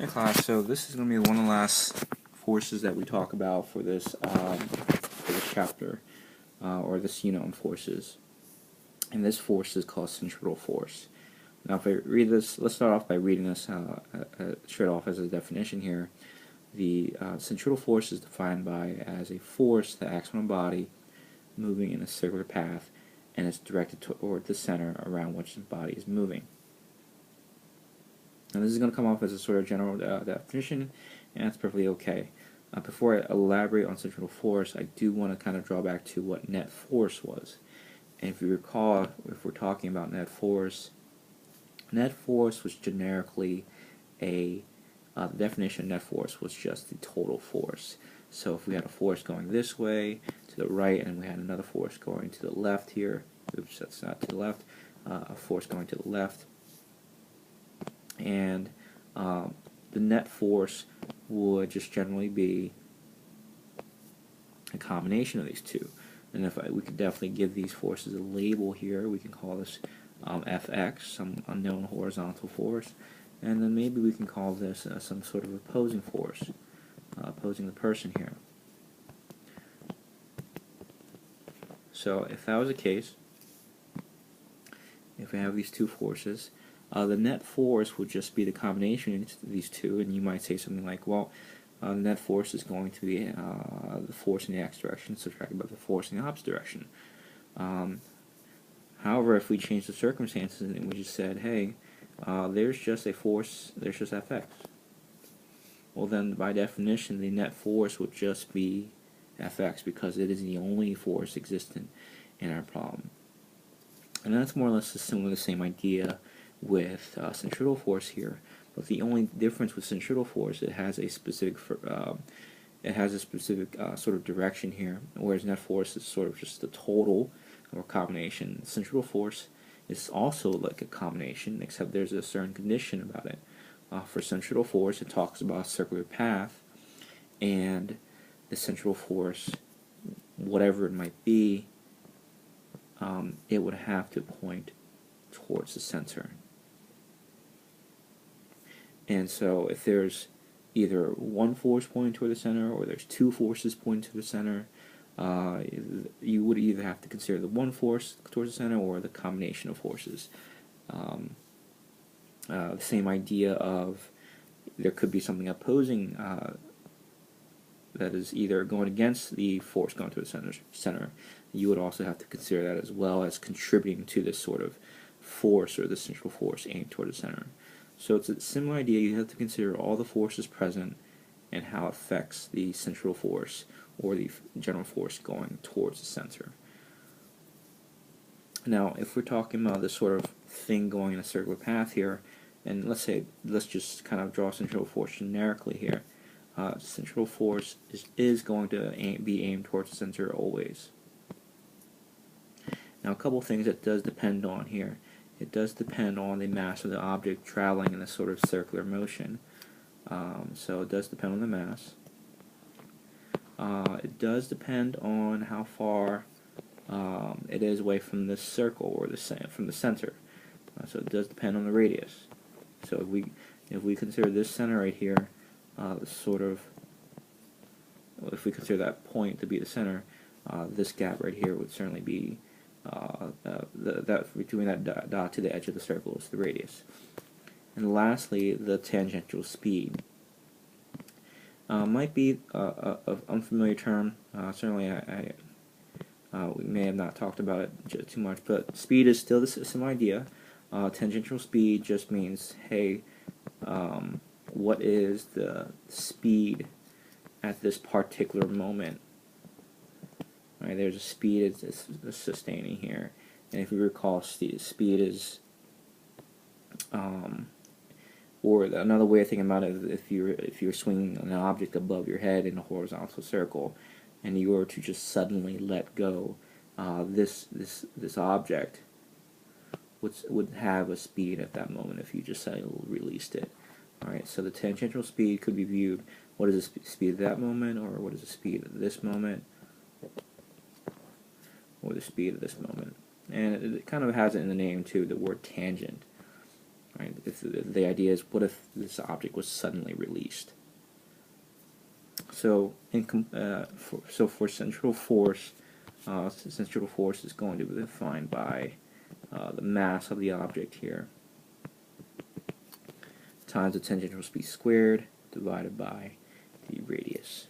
Hey class, so this is going to be one of the last forces that we talk about for this chapter, or this unit on forces. And this force is called centripetal force. Now if I read this, let's start off by reading this straight off as a definition here. The centripetal force is defined as a force that acts on a body moving in a circular path and is directed toward the center around which the body is moving. Now this is going to come off as a sort of general definition, and that's perfectly okay. Before I elaborate on centripetal force, I do want to kind of draw back to what net force was. And if you recall, if we're talking about net force was generically the definition of net force was just the total force. So if we had a force going this way to the right, and we had another force going to the left here, oops, that's not to the left, a force going to the left, and the net force would just generally be a combination of these two. And we could definitely give these forces a label here. We can call this Fx, some unknown horizontal force, and then maybe we can call this some sort of opposing force, opposing the person here. So if that was the case, if we have these two forces, the net force would just be the combination of these two, and you might say something like, well, the net force is going to be the force in the x direction subtracted by the force in the opposite direction. However, if we change the circumstances and we just said, hey, there's just a force, there's just Fx, well then by definition the net force would just be Fx because it is the only force existent in our problem. And that's more or less the same idea with centripetal force here, but the only difference with centripetal force, it has a specific sort of direction here, whereas net force is sort of just the total or combination. Centripetal force is also like a combination, except there's a certain condition about it. For centripetal force, it talks about a circular path, and the centripetal force, whatever it might be, it would have to point towards the center. And so if there's either one force pointing toward the center or there's two forces pointing to the center, you would either have to consider the one force towards the center or the combination of forces. The same idea of there could be something opposing that is either going against the force going to the center. You would also have to consider that as well as contributing to this sort of force or the central force aimed toward the center. So it's a similar idea. You have to consider all the forces present and how it affects the central force or the general force going towards the center. Now, if we're talking about this sort of thing going in a circular path here, and let's just kind of draw central force generically here. Central force is going to be aimed towards the center always. Now, a couple things that does depend on here. It does depend on the mass of the object traveling in a sort of circular motion. So it does depend on the mass. It does depend on how far it is away from the circle or from the center. So it does depend on the radius. So if we consider this center right here, if we consider that point to be the center, this gap right here would certainly be between that dot to the edge of the circle is the radius. And lastly, the tangential speed. Might be an unfamiliar term. Certainly, we may have not talked about it too much, but speed is still the same idea. Tangential speed just means, hey, what is the speed at this particular moment? Right, there's a speed it's sustaining here, and if you recall, speed is, or another way of thinking about it is if you're swinging an object above your head in a horizontal circle, and you were to just suddenly let go, this object would have a speed at that moment if you just suddenly released it. All right, so the tangential speed could be viewed: what is the speed at that moment, or what is the speed at this moment, or the speed of this moment. And it kind of has it in the name too, the word tangent. Right? if the idea is, what if this object was suddenly released? So, for centripetal force, centripetal force is going to be defined by the mass of the object here times the tangential speed squared divided by the radius.